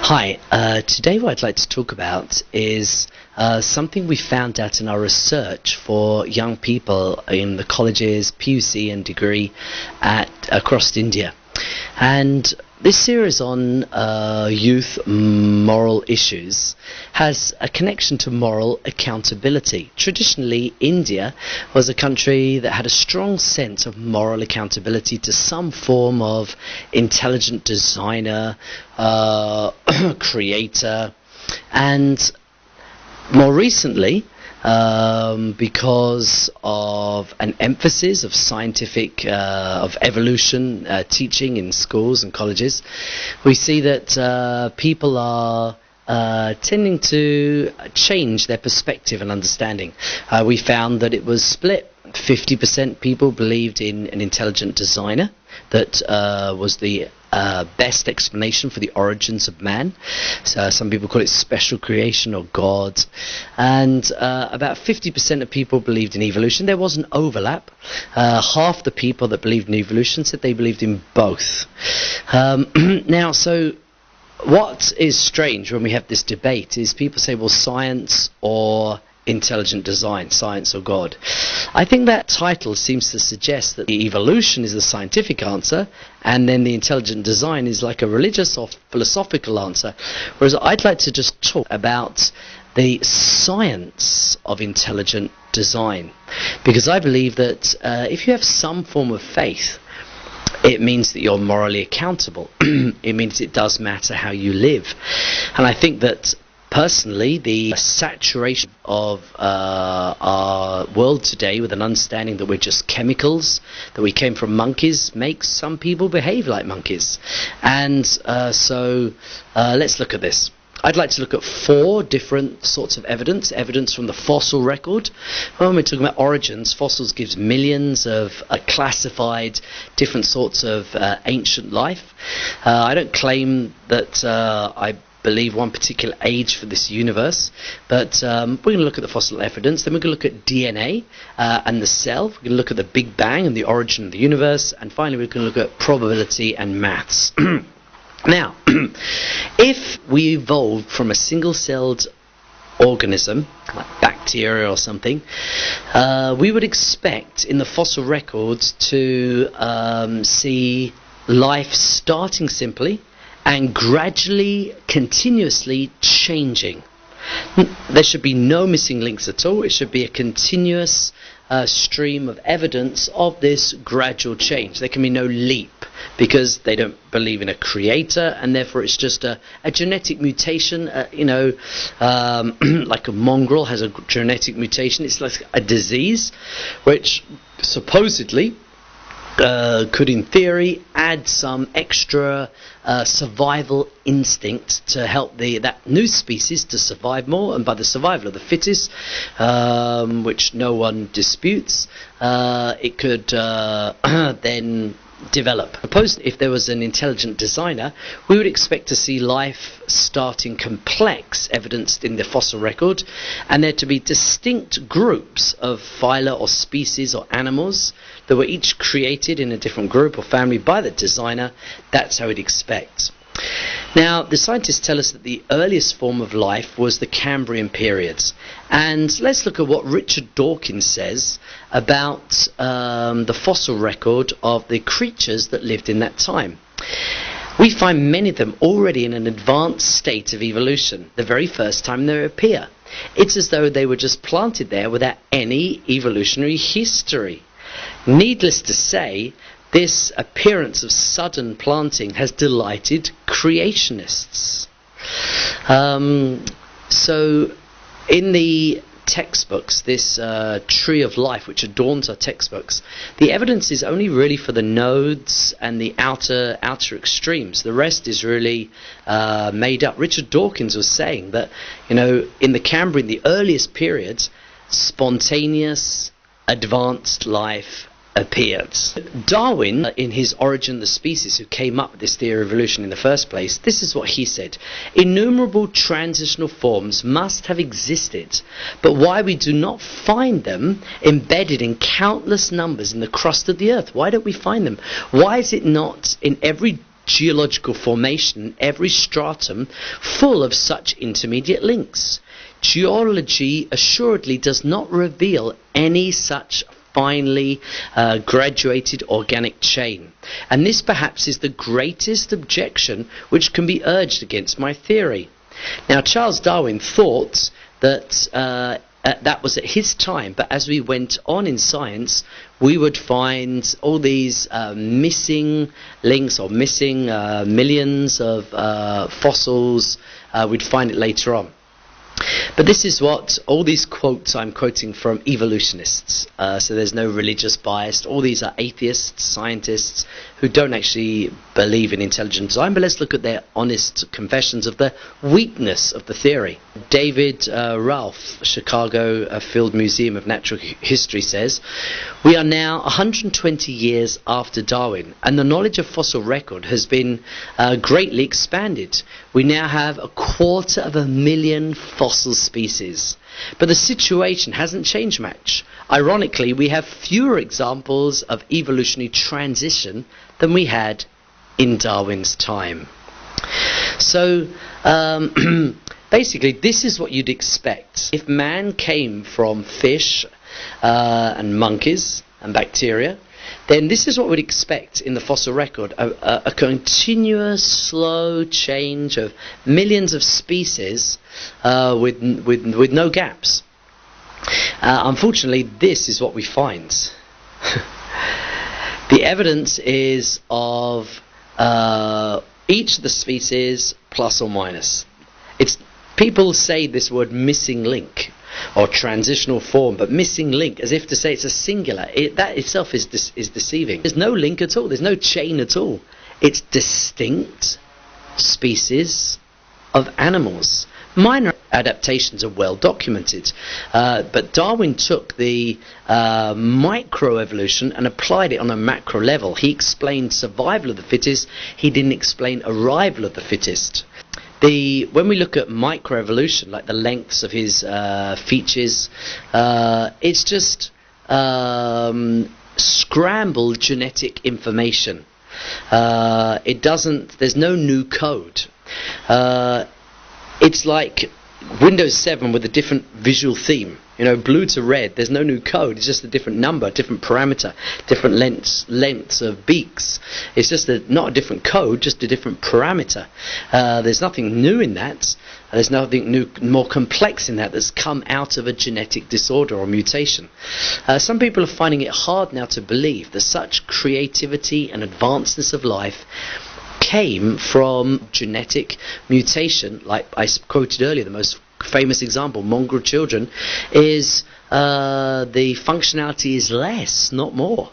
Hi, today what I'd like to talk about is something we found out in our research for young people in the colleges, PUC and degree across India. And this series on youth moral issues has a connection to moral accountability. Traditionally, India was a country that had a strong sense of moral accountability to some form of intelligent designer, creator, and more recently, because of an emphasis of scientific, of evolution teaching in schools and colleges, we see that people are tending to change their perspective and understanding. We found that it was split. 50% people believed in an intelligent designer that was the best explanation for the origins of man. So some people call it special creation or God. And about 50% of people believed in evolution. There was an overlap. Half the people that believed in evolution said they believed in both. Now, so what is strange when we have this debate is people say, well, science or intelligent design, science or God. I think that title seems to suggest that the evolution is the scientific answer, and then the intelligent design is like a religious or philosophical answer. Whereas I'd like to just talk about the science of intelligent design, because I believe that if you have some form of faith, it means that you're morally accountable. It means it does matter how you live. And I think that personally, the saturation of our world today with an understanding that we're just chemicals, that we came from monkeys, makes some people behave like monkeys. And so let's look at this. I'd like to look at 4 different sorts of evidence. Evidence from the fossil record. When we're talking about origins, fossils gives millions of classified different sorts of ancient life. I don't claim that I believe one particular age for this universe, but we're going to look at the fossil evidence. Then we're going to look at DNA and the cell. We're going to look at the Big Bang and the origin of the universe, and finally we're going to look at probability and maths. Now, if we evolved from a single-celled organism, like bacteria or something, we would expect in the fossil records to see life starting simply and gradually, continuously changing. There should be no missing links at all. It should be a continuous stream of evidence of this gradual change. There can be no leap, because they don't believe in a creator, and therefore it's just a genetic mutation. Like a mongrel has a genetic mutation. It's like a disease, which supposedly could, in theory, add some extra survival instinct to help that new species to survive more, and by the survival of the fittest, which no one disputes, it could then develop. Suppose if there was an intelligent designer, we would expect to see life starting complex, evidenced in the fossil record, and there to be distinct groups of phyla or species or animals that were each created in a different group or family by the designer. That's how we'd expect. Now, the scientists tell us that the earliest form of life was the Cambrian periods. And let's look at what Richard Dawkins says about the fossil record of the creatures that lived in that time. We find many of them already in an advanced state of evolution, the very first time they appear. It's as though they were just planted there without any evolutionary history. Needless to say, this appearance of sudden planting has delighted creationists. So in the textbooks, this tree of life which adorns our textbooks, the evidence is only really for the nodes and the outer extremes. The rest is really made up. Richard Dawkins was saying that, in the Cambrian, the earliest periods, spontaneous, advanced life appeared. Darwin, in his Origin of the Species, who came up with this theory of evolution in the first place, this is what he said: innumerable transitional forms must have existed, but why we do not find them embedded in countless numbers in the crust of the earth? Why don't we find them? Why is it not in every geological formation, every stratum full of such intermediate links. Geology assuredly does not reveal any such finely graduated organic chain. And this perhaps is the greatest objection which can be urged against my theory. Now, Charles Darwin thought that that was at his time, but as we went on in science, we would find all these missing links or missing millions of fossils. We'd find it later on. But this is what all these quotes I'm quoting from evolutionists. So there's no religious bias. All these are atheists, scientists who don't actually believe in intelligent design. But let's look at their honest confessions of the weakness of the theory. David Ralph, Chicago Field Museum of Natural History, says, "We are now 120 years after Darwin, and the knowledge of fossil record has been greatly expanded. We now have 250,000 fossil species. But the situation hasn't changed much. Ironically, we have fewer examples of evolutionary transition than we had in Darwin's time." So, basically, this is what you'd expect. If man came from fish and monkeys and bacteria, then this is what we'd expect in the fossil record, a continuous slow change of millions of species with no gaps. Unfortunately, this is what we find. The evidence is of each of the species plus or minus. People say this word missing link or transitional form, but missing link as if to say it's a singular. That itself is deceiving. There's no link at all. There's no chain at all. It's distinct species of animals. Minor adaptations are well documented, but Darwin took the microevolution and applied it on a macro level. He explained survival of the fittest. He didn't explain arrival of the fittest. When we look at microevolution, like the lengths of his features, it's just scrambled genetic information. There's no new code. It's like Windows 7 with a different visual theme. Blue to red. There's no new code. It's just a different number, different parameter, different lengths of beaks. It's just not a different code, just a different parameter. There's nothing new in that. There's nothing new, more complex in that that's come out of a genetic disorder or mutation. Some people are finding it hard now to believe that such creativity and advancedness of life came from genetic mutation. Like I quoted earlier, the most famous example, mongrel children, is the functionality is less, not more.